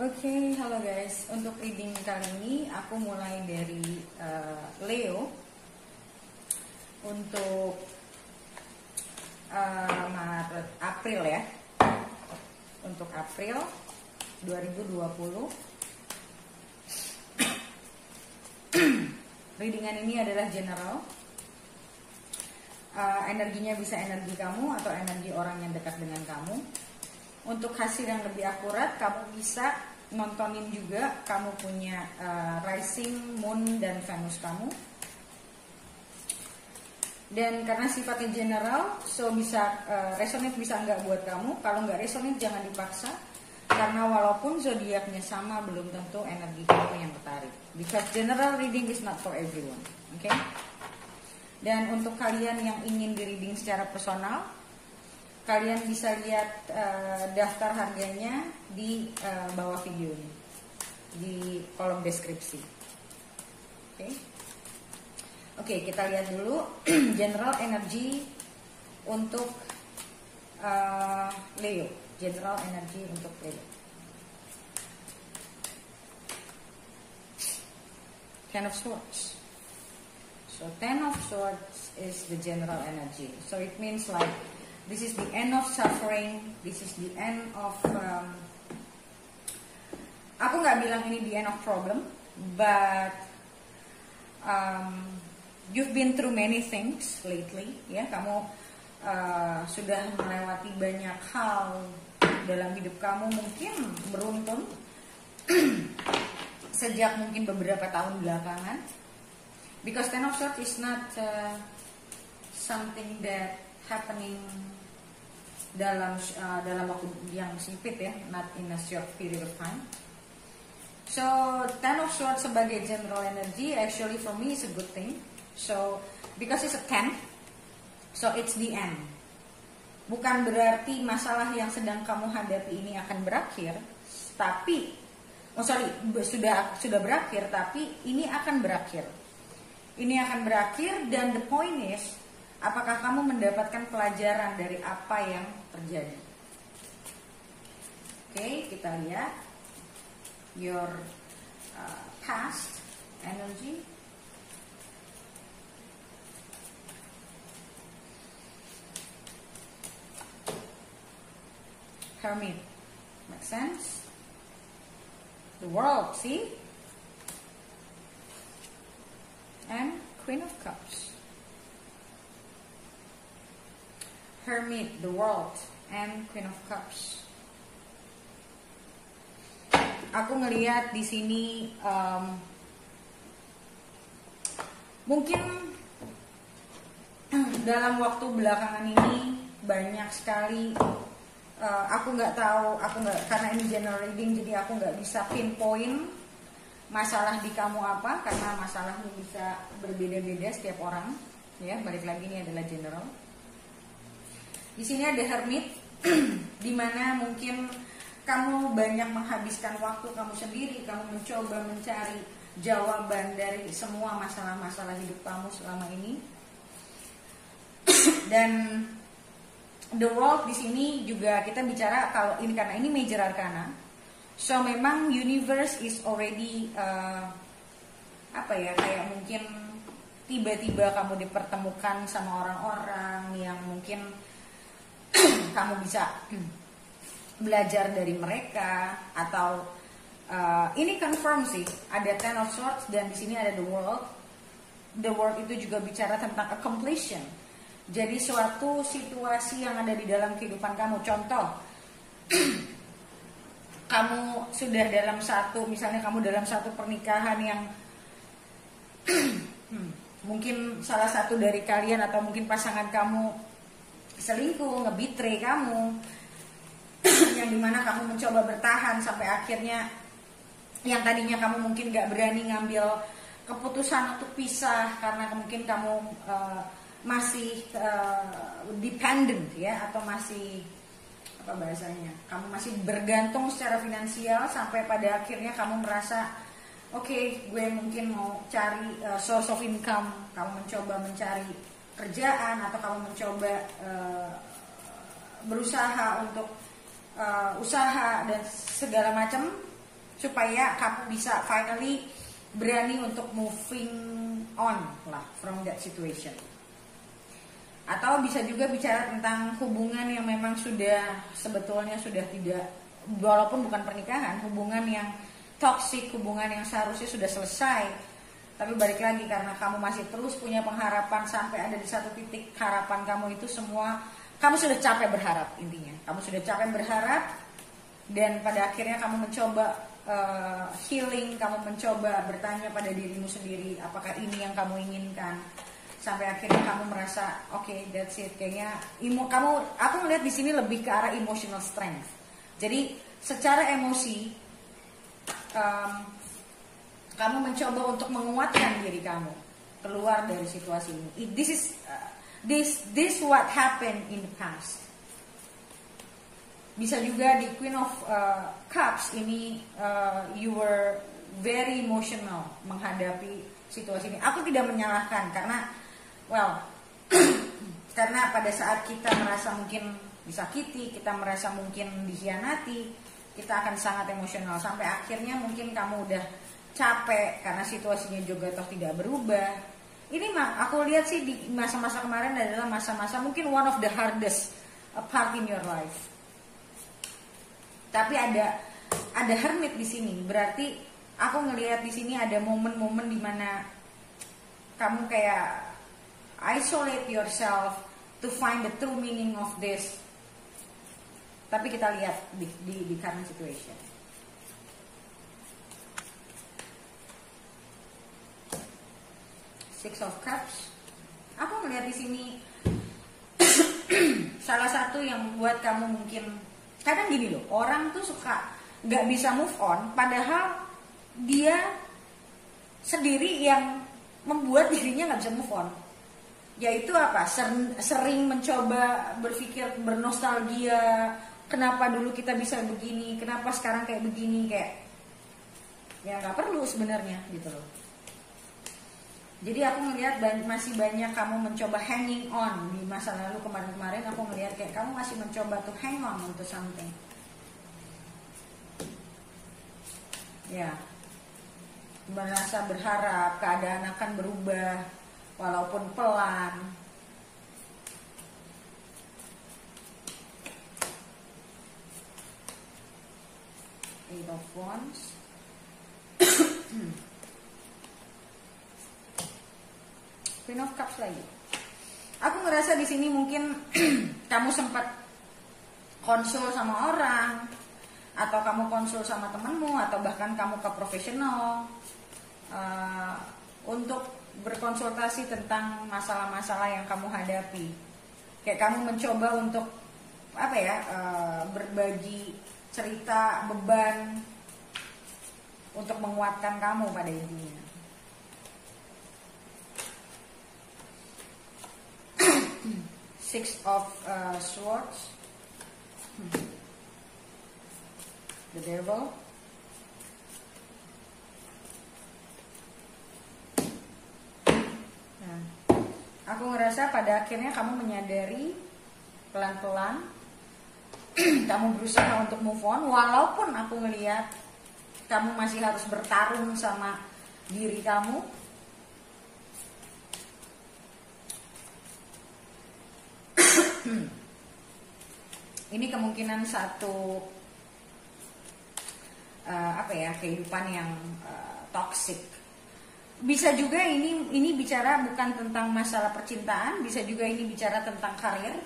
Oke, halo guys. Untuk reading kali ini aku mulai dari Leo untuk Maret, April ya. Untuk April 2020. Readingan ini adalah general. Energinya bisa energi kamu atau energi orang yang dekat dengan kamu. Untuk hasil yang lebih akurat, kamu bisa nontonin juga kamu punya rising, moon, dan Venus kamu. Dan karena sifatnya general, so bisa resonate bisa nggak buat kamu. Kalau nggak resonate jangan dipaksa, karena walaupun zodiaknya sama, belum tentu energi kamu yang tertarik. Because general reading is not for everyone, oke? Dan untuk kalian yang ingin di reading secara personal, kalian bisa lihat daftar harganya di bawah video ini, di kolom deskripsi. Oke, kita lihat dulu general energy untuk Leo. General energy untuk Leo. Ten of Swords. So Ten of Swords is the general energy. So it means like this is the end of suffering. This is the end of aku nggak bilang ini the end of problem, but you've been through many things lately. Ya, kamu sudah melewati banyak hal dalam hidup kamu, mungkin beruntun sejak mungkin beberapa tahun belakangan. Because Ten of Swords is not something that happening dalam waktu yang sempit ya, not in a short period of time. So Ten of Swords sebagai general energy actually for me is a good thing. So because it's a 10, so it's the end. Bukan berarti masalah yang sedang kamu hadapi ini akan berakhir, tapi sudah berakhir, tapi ini akan berakhir. Ini akan berakhir, dan the point is, apakah kamu mendapatkan pelajaran dari apa yang terjadi? Oke, kita lihat your past energy. Hermit, make sense? The World, see? And Queen of Cups. Hermit, the World, and Queen of Cups. Aku ngelihat di sini mungkin dalam waktu belakangan ini banyak sekali. Aku nggak tahu, karena ini general reading, jadi aku nggak bisa pinpoint masalah di kamu apa, karena masalahnya bisa berbeda-beda setiap orang. Ya, balik lagi ini adalah general. Di sini ada Hermit, dimana mungkin kamu banyak menghabiskan waktu kamu sendiri, kamu mencoba mencari jawaban dari semua masalah-masalah hidup kamu selama ini. Dan The World di sini juga kita bicara kalau ini, karena ini major arcana. So memang universe is already kayak mungkin tiba-tiba kamu dipertemukan sama orang-orang yang mungkin kamu bisa belajar dari mereka, atau ini confirm sih, ada Ten of Swords dan di sini ada The World. The World itu juga bicara tentang accomplishment. Jadi suatu situasi yang ada di dalam kehidupan kamu, contoh kamu sudah dalam misalnya kamu dalam satu pernikahan yang mungkin salah satu dari kalian atau mungkin pasangan kamu selingkuh, nge-betray kamu, yang dimana kamu mencoba bertahan sampai akhirnya yang tadinya kamu mungkin gak berani ngambil keputusan untuk pisah karena mungkin kamu masih dependent ya, atau masih apa bahasanya, kamu masih bergantung secara finansial, sampai pada akhirnya kamu merasa oke, gue mungkin mau cari source of income. Kamu mencoba mencari kerjaan, atau kamu mencoba berusaha untuk usaha dan segala macam, supaya kamu bisa finally berani untuk moving on lah from that situation. Atau bisa juga bicara tentang hubungan yang memang sebetulnya sudah tidak, walaupun bukan pernikahan, hubungan yang toxic, hubungan yang seharusnya sudah selesai, tapi balik lagi karena kamu masih terus punya pengharapan sampai ada di satu titik harapan kamu itu semua, kamu sudah capek berharap, intinya kamu sudah capek berharap, dan pada akhirnya kamu mencoba healing, kamu mencoba bertanya pada dirimu sendiri apakah ini yang kamu inginkan, sampai akhirnya kamu merasa okay, that's it, kayaknya aku melihat di sini lebih ke arah emotional strength. Jadi secara emosi kamu mencoba untuk menguatkan diri kamu keluar dari situasi ini. This what happened in the past. Bisa juga di Queen of Cups ini you were very emotional menghadapi situasi ini. Aku tidak menyalahkan karena karena pada saat kita merasa mungkin disakiti, kita merasa mungkin dikhianati, kita akan sangat emosional sampai akhirnya mungkin kamu udah capek karena situasinya juga toh tidak berubah. Ini aku lihat sih di masa-masa kemarin adalah masa-masa mungkin one of the hardest part in your life. Tapi ada hermit di sini, berarti aku ngelihat di sini ada momen-momen dimana kamu kayak isolate yourself to find the true meaning of this. Tapi kita lihat di current situation. Six of Cups. Aku melihat di sini salah satu yang membuat kamu mungkin kadang gini loh, orang tuh suka nggak bisa move on, padahal dia sendiri yang membuat dirinya nggak bisa move on. Yaitu apa? Sering mencoba berpikir, bernostalgia, kenapa dulu kita bisa begini, kenapa sekarang kayak begini, kayak ya nggak perlu sebenarnya gitu loh. Jadi aku melihat masih banyak kamu mencoba hanging on di masa lalu kemarin-kemarin. Aku melihat kayak kamu masih mencoba to hang on untuk something. Ya, merasa berharap keadaan akan berubah walaupun pelan. Eight of Wands. Queen of Cups lagi. Aku ngerasa di sini mungkin kamu sempat konsul sama orang, atau kamu konsul sama temanmu, atau bahkan kamu ke profesional untuk berkonsultasi tentang masalah-masalah yang kamu hadapi. Kayak kamu mencoba untuk berbagi cerita, beban untuk menguatkan kamu pada intinya. Six of Swords, the Devil, nah, aku ngerasa pada akhirnya kamu menyadari pelan-pelan kamu berusaha untuk move on, walaupun aku ngelihat kamu masih harus bertarung sama diri kamu. Ini kemungkinan satu kehidupan yang toxic. Bisa juga ini bicara bukan tentang masalah percintaan, bisa juga ini bicara tentang karir.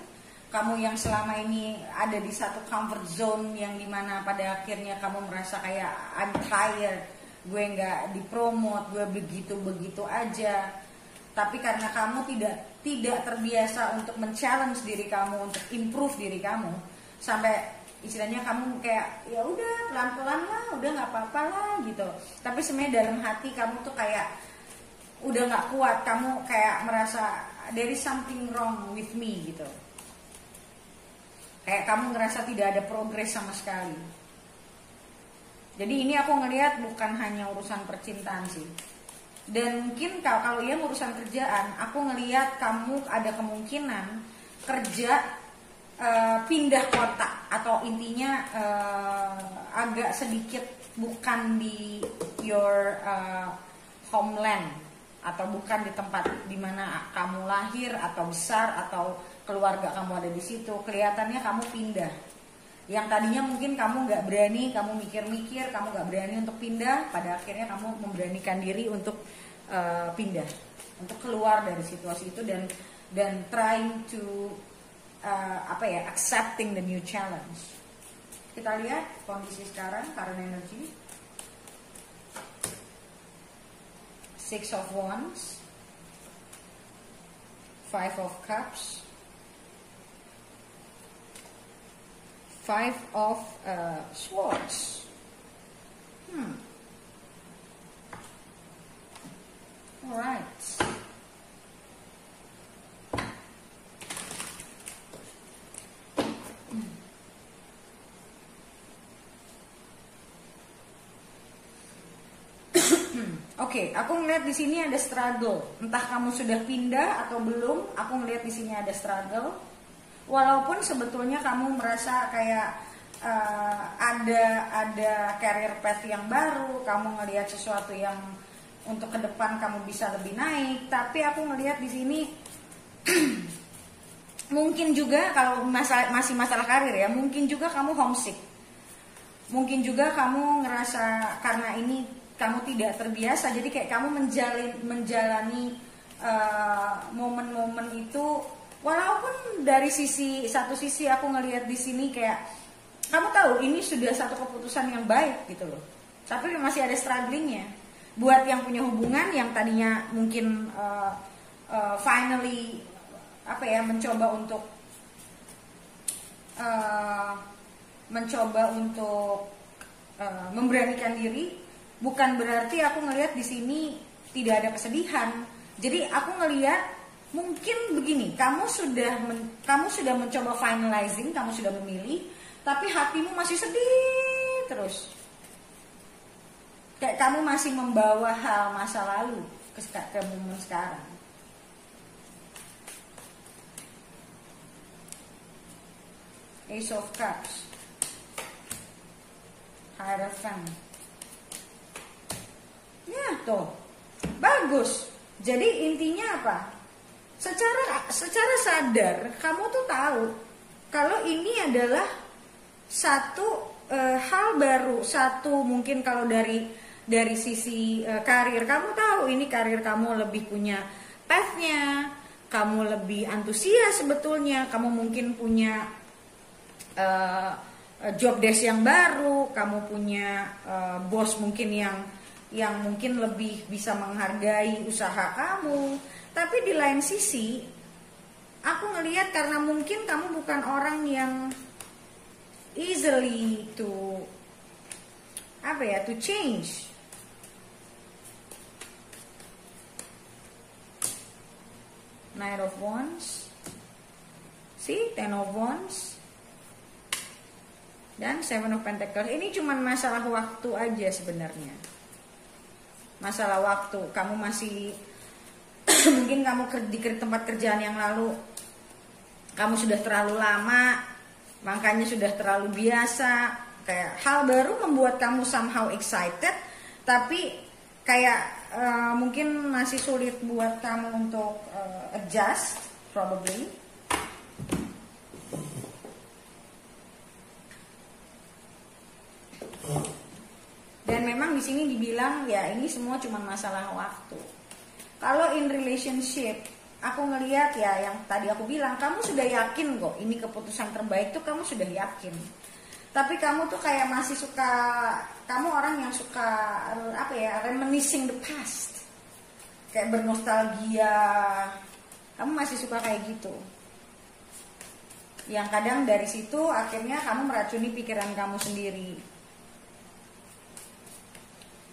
Kamu yang selama ini ada di satu comfort zone yang dimana pada akhirnya kamu merasa kayak I'm tired, gue nggak dipromote, gue begitu aja. Tapi karena kamu tidak terbiasa untuk men-challenge diri kamu, untuk improve diri kamu, sampai istilahnya kamu kayak ya udah pelan-pelan lah, udah nggak apa-apa lah gitu. Tapi sebenarnya dalam hati kamu tuh kayak udah nggak kuat, kamu kayak merasa there is something wrong with me gitu. Kayak kamu ngerasa tidak ada progres sama sekali. Jadi ini aku ngelihat bukan hanya urusan percintaan sih. Dan mungkin kalau urusan kerjaan, aku ngelihat kamu ada kemungkinan kerja pindah kota, atau intinya agak sedikit bukan di your homeland, atau bukan di tempat dimana kamu lahir atau besar atau keluarga kamu ada di situ. Kelihatannya kamu pindah. Yang tadinya mungkin kamu nggak berani, kamu mikir-mikir, kamu nggak berani untuk pindah, pada akhirnya kamu memberanikan diri untuk pindah, untuk keluar dari situasi itu dan trying to accepting the new challenge. Kita lihat kondisi sekarang, current energy. Six of Wands, Five of Cups, Five of Swords. Alright. Oke, aku ngeliat di sini ada struggle. Entah kamu sudah pindah atau belum, aku ngeliat di sini ada struggle. Walaupun sebetulnya kamu merasa kayak ada career path yang baru, kamu ngelihat sesuatu yang untuk ke depan kamu bisa lebih naik, tapi aku ngelihat di sini mungkin juga kalau masih masalah karir ya, mungkin juga kamu homesick. Mungkin juga kamu ngerasa karena ini kamu tidak terbiasa, jadi kayak kamu menjalani momen-momen itu. Walaupun dari satu sisi aku ngelihat di sini kayak kamu tahu ini sudah satu keputusan yang baik gitu loh, tapi masih ada strugglingnya. Buat yang punya hubungan yang tadinya mungkin finally mencoba untuk memberanikan diri. Bukan berarti aku ngelihat di sini tidak ada kesedihan. Jadi aku ngelihat mungkin begini, kamu sudah mencoba finalizing, kamu sudah memilih, tapi hatimu masih sedih terus. Kayak kamu masih membawa hal masa lalu ke momen sekarang. Ace of Cups, Hierophant. Ya tuh, bagus. Jadi intinya apa? Secara sadar kamu tuh tahu kalau ini adalah satu hal baru, satu mungkin kalau dari sisi karir kamu tahu ini karir kamu lebih punya path-nya, kamu lebih antusias sebetulnya, kamu mungkin punya job desk yang baru, kamu punya bos mungkin yang mungkin lebih bisa menghargai usaha kamu. Tapi di lain sisi aku ngelihat karena mungkin kamu bukan orang yang easily to change. Knight of Wands, Ten of Wands, dan Seven of Pentacles. Ini cuma masalah waktu aja sebenarnya. Masalah waktu. Kamu masih mungkin kamu di tempat kerjaan yang lalu kamu sudah terlalu lama, makanya sudah terlalu biasa. Kayak hal baru membuat kamu somehow excited, tapi kayak mungkin masih sulit buat kamu untuk adjust probably. Dan memang di sini dibilang ya ini semua cuma masalah waktu. Kalau in relationship, aku ngelihat ya yang tadi aku bilang, kamu sudah yakin kok ini keputusan terbaik tuh, kamu sudah yakin. Tapi kamu tuh kayak masih suka, kamu orang yang suka reminiscing the past, kayak bernostalgia. Kamu masih suka kayak gitu. Yang kadang dari situ akhirnya kamu meracuni pikiran kamu sendiri.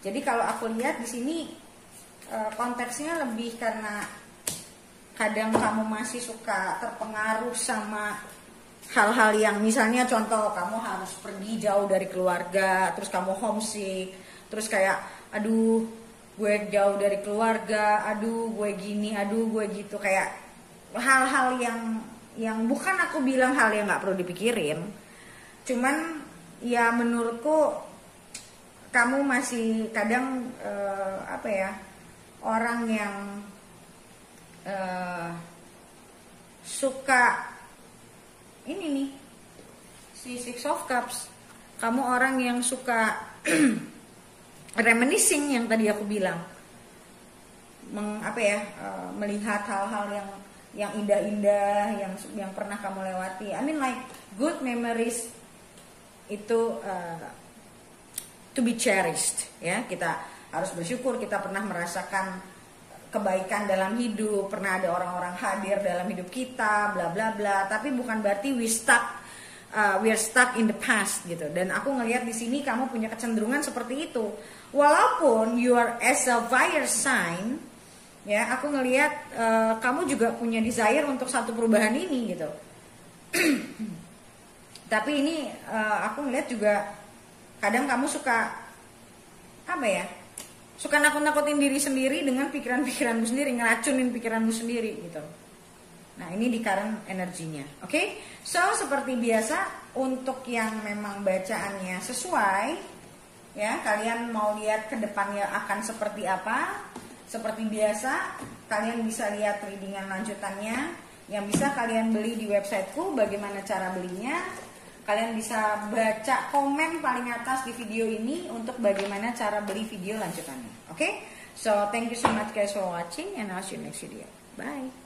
Jadi kalau aku lihat di sini konteksnya lebih karena kadang kamu masih suka terpengaruh sama hal-hal yang misalnya contoh kamu harus pergi jauh dari keluarga, terus kamu homesick, terus kayak aduh gue jauh dari keluarga, aduh gue gini, aduh gue gitu, kayak hal-hal yang yang bukan aku bilang hal yang nggak perlu dipikirin, cuman ya menurutku kamu masih kadang apa ya, orang yang suka ini nih, si Six of Cups. Kamu orang yang suka reminiscing yang tadi aku bilang, melihat hal-hal yang indah-indah yang pernah kamu lewati. I mean like good memories itu to be cherished ya. Kita harus bersyukur kita pernah merasakan kebaikan dalam hidup, pernah ada orang-orang hadir dalam hidup kita, bla bla bla. Tapi bukan berarti we're stuck in the past gitu. Dan aku ngelihat di sini kamu punya kecenderungan seperti itu. Walaupun you are as a fire sign, ya, aku ngelihat kamu juga punya desire untuk satu perubahan ini gitu. Tapi ini aku ngelihat juga kadang kamu suka apa ya? Suka nakut-nakutin diri sendiri dengan pikiran-pikiranmu sendiri, ngeracunin pikiranmu sendiri gitu. Nah, ini di current energinya. Oke? So, seperti biasa untuk yang memang bacaannya sesuai, ya, kalian mau lihat ke depannya akan seperti apa? Seperti biasa, kalian bisa lihat readingan lanjutannya yang bisa kalian beli di websiteku. Bagaimana cara belinya? Kalian bisa baca komen paling atas di video ini untuk bagaimana cara beli video lanjutannya. Oke? So, thank you so much guys for watching and I'll see you next video. Bye.